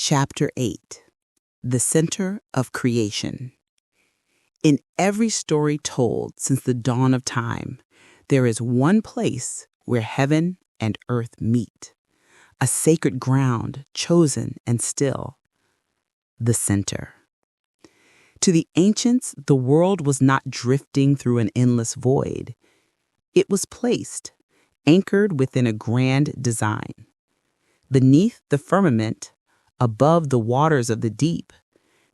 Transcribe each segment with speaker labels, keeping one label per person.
Speaker 1: Chapter 8. The Center of Creation. In every story told since the dawn of time, there is one place where heaven and earth meet, a sacred ground chosen and still, the center. To the ancients, the world was not drifting through an endless void. It was placed, anchored within a grand design. Beneath the firmament, above the waters of the deep,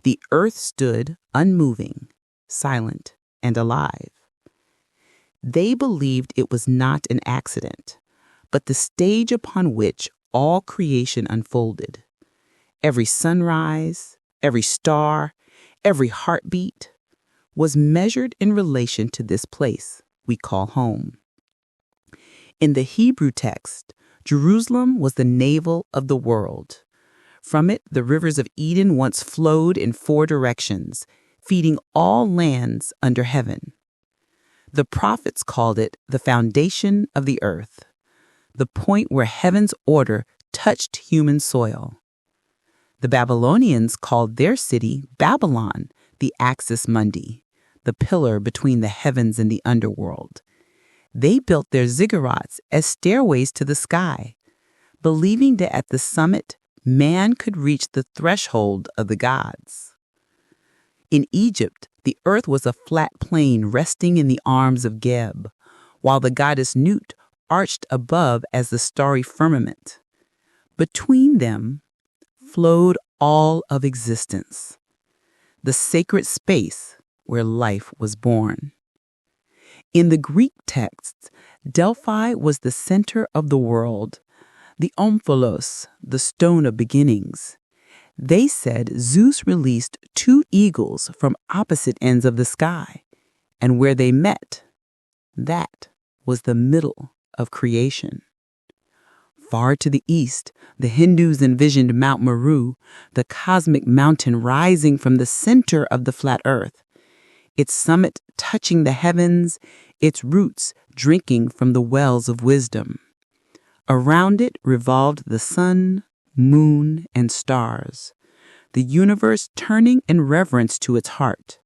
Speaker 1: the earth stood unmoving, silent, and alive. They believed it was not an accident, but the stage upon which all creation unfolded. Every sunrise, every star, every heartbeat was measured in relation to this place we call home. In the Hebrew text, Jerusalem was the navel of the world. From it, the rivers of Eden once flowed in 4 directions, feeding all lands under heaven. The prophets called it the foundation of the earth, the point where heaven's order touched human soil. The Babylonians called their city Babylon, the axis mundi, the pillar between the heavens and the underworld. They built their ziggurats as stairways to the sky, believing that at the summit, man could reach the threshold of the gods. In Egypt, the earth was a flat plain resting in the arms of Geb, while the goddess Nut arched above as the starry firmament. Between them flowed all of existence, the sacred space where life was born. In the Greek texts, Delphi was the center of the world, the omphalos, the stone of beginnings. They said Zeus released 2 eagles from opposite ends of the sky, and where they met, that was the middle of creation. Far to the east, the Hindus envisioned Mount Meru, the cosmic mountain rising from the center of the flat earth, its summit touching the heavens, its roots drinking from the wells of wisdom. Around it revolved the sun, moon, and stars, the universe turning in reverence to its heart.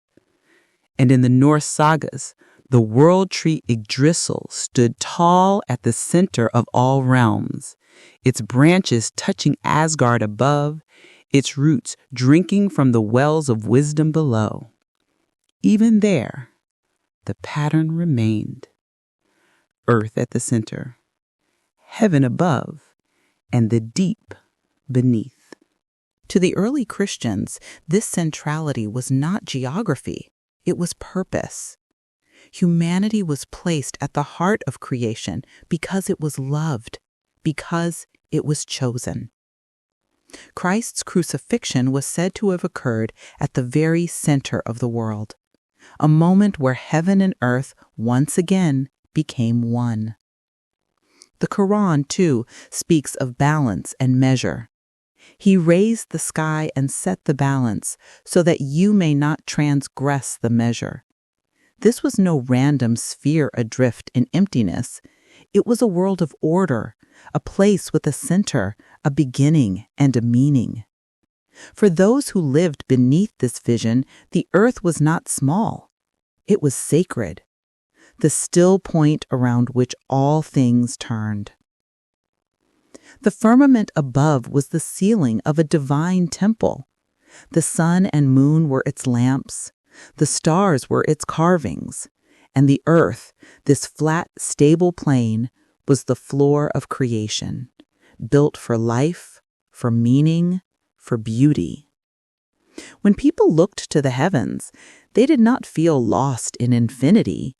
Speaker 1: And in the Norse sagas, the world tree Yggdrasil stood tall at the center of all realms, its branches touching Asgard above, its roots drinking from the wells of wisdom below. Even there, the pattern remained. Earth at the center, heaven above, and the deep beneath. To the early Christians, this centrality was not geography, it was purpose. Humanity was placed at the heart of creation because it was loved, because it was chosen. Christ's crucifixion was said to have occurred at the very center of the world, a moment where heaven and earth once again became one. The Quran, too, speaks of balance and measure. He raised the sky and set the balance so that you may not transgress the measure. This was no random sphere adrift in emptiness. It was a world of order, a place with a center, a beginning, and a meaning. For those who lived beneath this vision, the earth was not small. It was sacred, the still point around which all things turned. The firmament above was the ceiling of a divine temple. The sun and moon were its lamps, the stars were its carvings, and the earth, this flat, stable plane, was the floor of creation, built for life, for meaning, for beauty. When people looked to the heavens, they did not feel lost in infinity.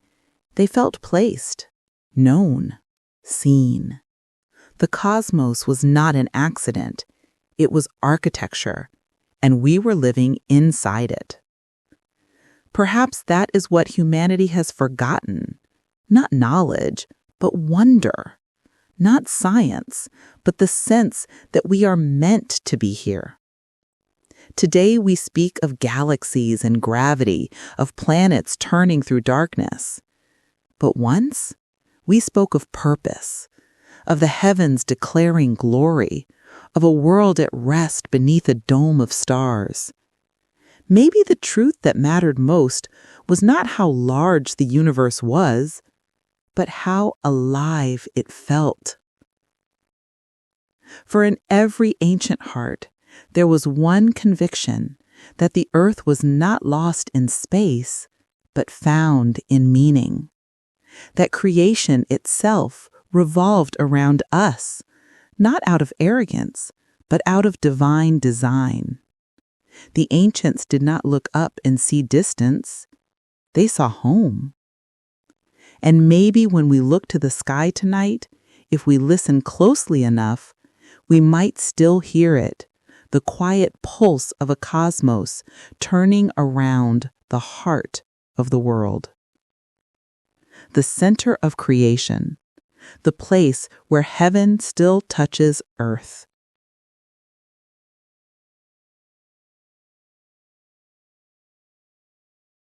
Speaker 1: They felt placed, known, seen. The cosmos was not an accident. It was architecture, and we were living inside it. Perhaps that is what humanity has forgotten. Not knowledge, but wonder. Not science, but the sense that we are meant to be here. Today we speak of galaxies and gravity, of planets turning through darkness. But once, we spoke of purpose, of the heavens declaring glory, of a world at rest beneath a dome of stars. Maybe the truth that mattered most was not how large the universe was, but how alive it felt. For in every ancient heart, there was one conviction that the earth was not lost in space, but found in meaning. That creation itself revolved around us, not out of arrogance, but out of divine design. The ancients did not look up and see distance. They saw home. And maybe when we look to the sky tonight, if we listen closely enough, we might still hear it, the quiet pulse of a cosmos turning around the heart of the world. The center of creation, the place where heaven still touches earth,